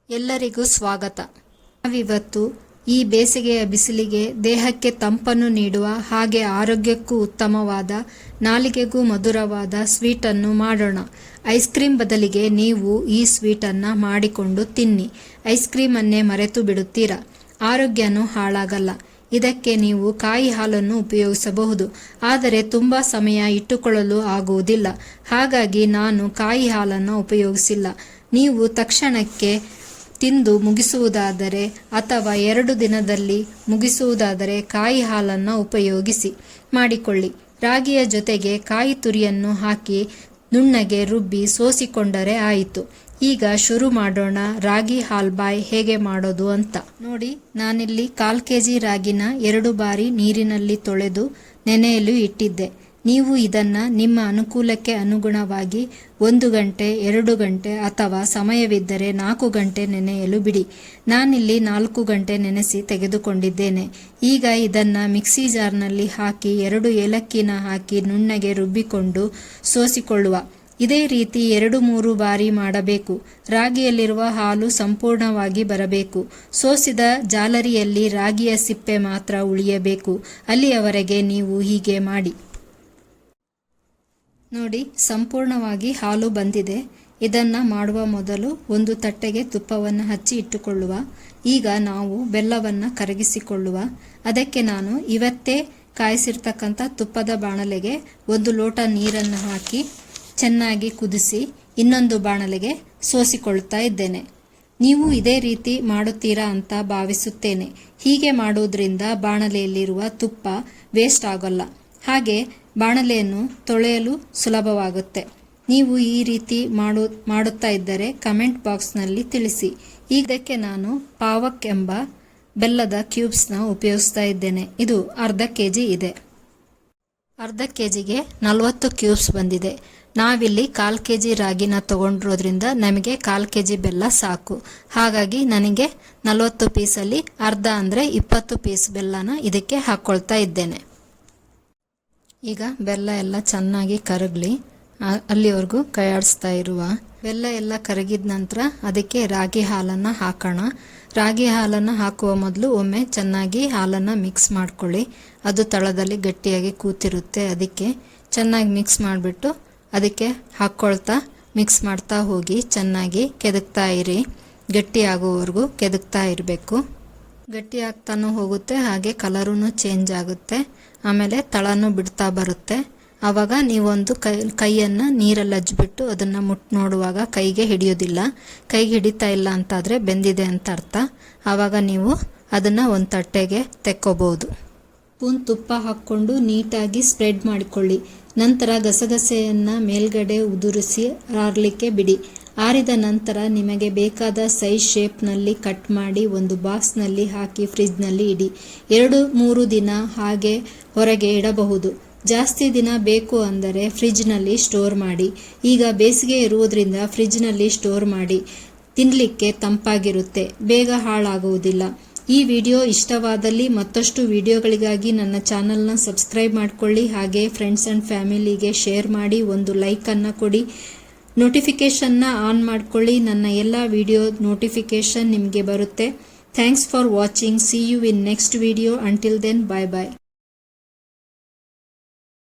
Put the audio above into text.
ಎಲ್ಲರಿಗೂ ಸ್ವಾಗತ. ನಾವಿವತ್ತು ಈ ಬೇಸಿಗೆಯ ಬಿಸಿಲಿಗೆ ದೇಹಕ್ಕೆ ತಂಪನ್ನು ನೀಡುವ ಹಾಗೆ ಆರೋಗ್ಯಕ್ಕೂ ಉತ್ತಮವಾದ ನಾಲಿಗೆಗೂ ಮಧುರವಾದ ಸ್ವೀಟನ್ನು ಮಾಡೋಣ. ಐಸ್ ಕ್ರೀಮ್ ಬದಲಿಗೆ ನೀವು ಈ ಸ್ವೀಟನ್ನು ಮಾಡಿಕೊಂಡು ತಿನ್ನಿ. ಐಸ್ ಕ್ರೀಮನ್ನೇ ಮರೆತು ಬಿಡುತ್ತೀರಾ. ಆರೋಗ್ಯನೂ ಹಾಳಾಗಲ್ಲ. ಇದಕ್ಕೆ ನೀವು ಕಾಯಿ ಹಾಲನ್ನು ಉಪಯೋಗಿಸಬಹುದು. ಆದರೆ ತುಂಬ ಸಮಯ ಇಟ್ಟುಕೊಳ್ಳಲು ಆಗುವುದಿಲ್ಲ. ಹಾಗಾಗಿ ನಾನು ಕಾಯಿ ಹಾಲನ್ನು ಉಪಯೋಗಿಸಿಲ್ಲ. ನೀವು ತಕ್ಷಣಕ್ಕೆ ತಿಂದು ಮುಗಿಸುವುದಾದರೆ ಅಥವಾ 2 ದಿನದಲ್ಲಿ ಮುಗಿಸುವುದಾದರೆ ಕಾಯಿ ಹಾಲನ್ನು ಉಪಯೋಗಿಸಿ ಮಾಡಿಕೊಳ್ಳಿ. ರಾಗಿಯ ಜೊತೆಗೆ ಕಾಯಿ ತುರಿಯನ್ನು ಹಾಕಿ ನುಣ್ಣಗೆ ರುಬ್ಬಿ ಸೋಸಿಕೊಂಡರೆ ಆಯಿತು. ಈಗ ಶುರು ಮಾಡೋಣ ರಾಗಿ ಹಾಲ್ಬಾಯ್ ಹೇಗೆ ಮಾಡೋದು ಅಂತ. ನೋಡಿ, ನಾನಿಲ್ಲಿ 1/4 kg ರಾಗಿನ 2 ಬಾರಿ ನೀರಿನಲ್ಲಿ ತೊಳೆದು ನೆನೆಯಲು ಇಟ್ಟಿದ್ದೆ. ನೀವು ಇದನ್ನು ನಿಮ್ಮ ಅನುಕೂಲಕ್ಕೆ ಅನುಗುಣವಾಗಿ 1 ಗಂಟೆ 2 ಗಂಟೆ ಅಥವಾ ಸಮಯವಿದ್ದರೆ 4 ಗಂಟೆ ನೆನೆಯಲು ಬಿಡಿ. ನಾನಿಲ್ಲಿ 4 ಗಂಟೆ ನೆನೆಸಿ ತೆಗೆದುಕೊಂಡಿದ್ದೇನೆ. ಈಗ ಇದನ್ನು ಮಿಕ್ಸಿ ಜಾರ್ನಲ್ಲಿ ಹಾಕಿ 2 ಏಲಕ್ಕಿನ ಹಾಕಿ ನುಣ್ಣಗೆ ರುಬ್ಬಿಕೊಂಡು ಸೋಸಿಕೊಳ್ಳುವ. ಇದೇ ರೀತಿ 2-3 ಬಾರಿ ಮಾಡಬೇಕು. ರಾಗಿಯಲ್ಲಿರುವ ಹಾಲು ಸಂಪೂರ್ಣವಾಗಿ ಬರಬೇಕು. ಸೋಸಿದ ಜಾಲರಿಯಲ್ಲಿ ರಾಗಿಯ ಸಿಪ್ಪೆ ಮಾತ್ರ ಉಳಿಯಬೇಕು. ಅಲ್ಲಿಯವರೆಗೆ ನೀವು ಹೀಗೆ ಮಾಡಿ. ನೋಡಿ, ಸಂಪೂರ್ಣವಾಗಿ ಹಾಲು ಬಂದಿದೆ. ಇದನ್ನು ಮಾಡುವ ಮೊದಲು ಒಂದು ತಟ್ಟೆಗೆ ತುಪ್ಪವನ್ನು ಹಚ್ಚಿ ಇಟ್ಟುಕೊಳ್ಳುವ. ಈಗ ನಾವು ಬೆಲ್ಲವನ್ನು ಕರಗಿಸಿಕೊಳ್ಳುವ. ಅದಕ್ಕೆ ನಾನು ಇವತ್ತೇ ಕಾಯಿಸಿರ್ತಕ್ಕಂಥ ತುಪ್ಪದ ಬಾಣಲೆಗೆ 1 ಲೋಟ ನೀರನ್ನು ಹಾಕಿ ಚೆನ್ನಾಗಿ ಕುದಿಸಿ ಇನ್ನೊಂದು ಬಾಣಲೆಗೆ ಸೋಸಿಕೊಳ್ತಾ ಇದ್ದೇನೆ. ನೀವು ಇದೇ ರೀತಿ ಮಾಡುತ್ತೀರಾ ಅಂತ ಭಾವಿಸುತ್ತೇನೆ. ಹೀಗೆ ಮಾಡುವುದರಿಂದ ಬಾಣಲೆಯಲ್ಲಿರುವ ತುಪ್ಪ ವೇಸ್ಟ್ ಆಗೋಲ್ಲ. ಹಾಗೆ ಬಾಣಲೆಯನ್ನು ತೊಳೆಯಲು ಸುಲಭವಾಗುತ್ತೆ. ನೀವು ಈ ರೀತಿ ಮಾಡುತ್ತಾ ಇದ್ದರೆ ಕಮೆಂಟ್ ಬಾಕ್ಸ್ನಲ್ಲಿ ತಿಳಿಸಿ. ಇದಕ್ಕೆ ನಾನು ಪಾವಕ್ ಎಂಬ ಬೆಲ್ಲದ ಕ್ಯೂಬ್ಸ್ನ ಉಪಯೋಗಿಸ್ತಾ ಇದ್ದೇನೆ. ಇದು 1/2 kg ಇದೆ. 1/2 kgಗೆ 40 ಕ್ಯೂಬ್ಸ್ ಬಂದಿದೆ. ನಾವಿಲ್ಲಿ 1/4 kg ರಾಗಿನ ತಗೊಂಡಿರೋದ್ರಿಂದ ನಮಗೆ 1/4 kg ಬೆಲ್ಲ ಸಾಕು. ಹಾಗಾಗಿ ನನಗೆ 40 ಪೀಸಲ್ಲಿ ಅರ್ಧ ಅಂದರೆ 20 ಪೀಸ್ ಬೆಲ್ಲನ ಇದಕ್ಕೆ ಹಾಕ್ಕೊಳ್ತಾ ಇದ್ದೇನೆ. ಈಗ ಬೆಲ್ಲ ಎಲ್ಲ ಚೆನ್ನಾಗಿ ಕರಗಲಿ. ಅಲ್ಲಿವರೆಗೂ ಕೈ ಆಡಿಸ್ತಾ ಇರುವ. ಬೆಲ್ಲ ಎಲ್ಲ ಕರಗಿದ ನಂತರ ಅದಕ್ಕೆ ರಾಗಿ ಹಾಲನ್ನು ಹಾಕೋಣ. ರಾಗಿ ಹಾಲನ್ನು ಹಾಕುವ ಮೊದಲು ಒಮ್ಮೆ ಚೆನ್ನಾಗಿ ಹಾಲನ್ನು ಮಿಕ್ಸ್ ಮಾಡ್ಕೊಳ್ಳಿ. ಅದು ತಳದಲ್ಲಿ ಗಟ್ಟಿಯಾಗಿ ಕೂತಿರುತ್ತೆ. ಅದಕ್ಕೆ ಚೆನ್ನಾಗಿ ಮಿಕ್ಸ್ ಮಾಡಿಬಿಟ್ಟು ಅದಕ್ಕೆ ಹಾಕ್ಕೊಳ್ತಾ ಮಿಕ್ಸ್ ಮಾಡ್ತಾ ಹೋಗಿ ಚೆನ್ನಾಗಿ ಕೆದಕ್ತಾ ಇರಿ. ಗಟ್ಟಿ ಆಗೋವರೆಗೂ ಕೆದಕ್ತಾ ಇರಬೇಕು. ಗಟ್ಟಿ ಆಗ್ತಾನೂ ಹೋಗುತ್ತೆ, ಹಾಗೆ ಕಲರೂ ಚೇಂಜ್ ಆಗುತ್ತೆ. ಆಮೇಲೆ ತಳನೂ ಬಿಡ್ತಾ ಬರುತ್ತೆ. ಆವಾಗ ನೀವೊಂದು ಕೈಯನ್ನು ನೀರಲ್ಲಿ ಹಚ್ಬಿಟ್ಟು ಅದನ್ನು ನೋಡುವಾಗ ಕೈಗೆ ಹಿಡಿಯೋದಿಲ್ಲ. ಕೈಗೆ ಹಿಡಿತಾ ಇಲ್ಲ ಅಂತಾದರೆ ಬೆಂದಿದೆ ಅಂತ ಅರ್ಥ. ಆವಾಗ ನೀವು ಅದನ್ನು ಒಂದು ತಟ್ಟೆಗೆ ತೆಕ್ಕೋಬಹುದು. ಸ್ಪೂನ್ ತುಪ್ಪ ಹಾಕ್ಕೊಂಡು ನೀಟಾಗಿ ಸ್ಪ್ರೆಡ್ ಮಾಡಿಕೊಳ್ಳಿ. ನಂತರ ಗಸಗಸೆಯನ್ನು ಮೇಲ್ಗಡೆ ಉದುರಿಸಿ ಆರಲಿಕ್ಕೆ ಬಿಡಿ. ಆರಿದ ನಂತರ ನಿಮಗೆ ಬೇಕಾದ ಸೈಜ್ ಶೇಪ್ನಲ್ಲಿ ಕಟ್ ಮಾಡಿ ಒಂದು ಬಾಕ್ಸ್ನಲ್ಲಿ ಹಾಕಿ ಫ್ರಿಜ್ನಲ್ಲಿ ಇಡಿ. 2-3 ದಿನ ಹಾಗೆ ಹೊರಗೆ ಇಡಬಹುದು. ಜಾಸ್ತಿ ದಿನ ಬೇಕು ಅಂದರೆ ಫ್ರಿಜ್ನಲ್ಲಿ ಸ್ಟೋರ್ ಮಾಡಿ. ಈಗ ಬೇಸಿಗೆ ಇರುವುದರಿಂದ ಫ್ರಿಜ್ನಲ್ಲಿ ಸ್ಟೋರ್ ಮಾಡಿ. ತಿನ್ನಲಿಕ್ಕೆ ತಂಪಾಗಿರುತ್ತೆ, ಬೇಗ ಹಾಳಾಗುವುದಿಲ್ಲ. ಈ ವಿಡಿಯೋ ಇಷ್ಟವಾದಲ್ಲಿ ಮತ್ತಷ್ಟು ವಿಡಿಯೋಗಳಿಗಾಗಿ ನನ್ನ ಚಾನಲ್ನ ಸಬ್ಸ್ಕ್ರೈಬ್ ಮಾಡಿಕೊಳ್ಳಿ. ಹಾಗೆ ಫ್ರೆಂಡ್ಸ್ ಆ್ಯಂಡ್ ಫ್ಯಾಮಿಲಿಗೆ ಶೇರ್ ಮಾಡಿ. ಒಂದು ಲೈಕನ್ನು ಕೊಡಿ. ನೋಟಿಫಿಕೇಷನ್ನ ಆನ್ ಮಾಡಿಕೊಳ್ಳಿ. ನನ್ನ ಎಲ್ಲ ವಿಡಿಯೋ ನೋಟಿಫಿಕೇಷನ್ ನಿಮಗೆ ಬರುತ್ತೆ. Thanks for watching. See you in next video. Until then, bye bye.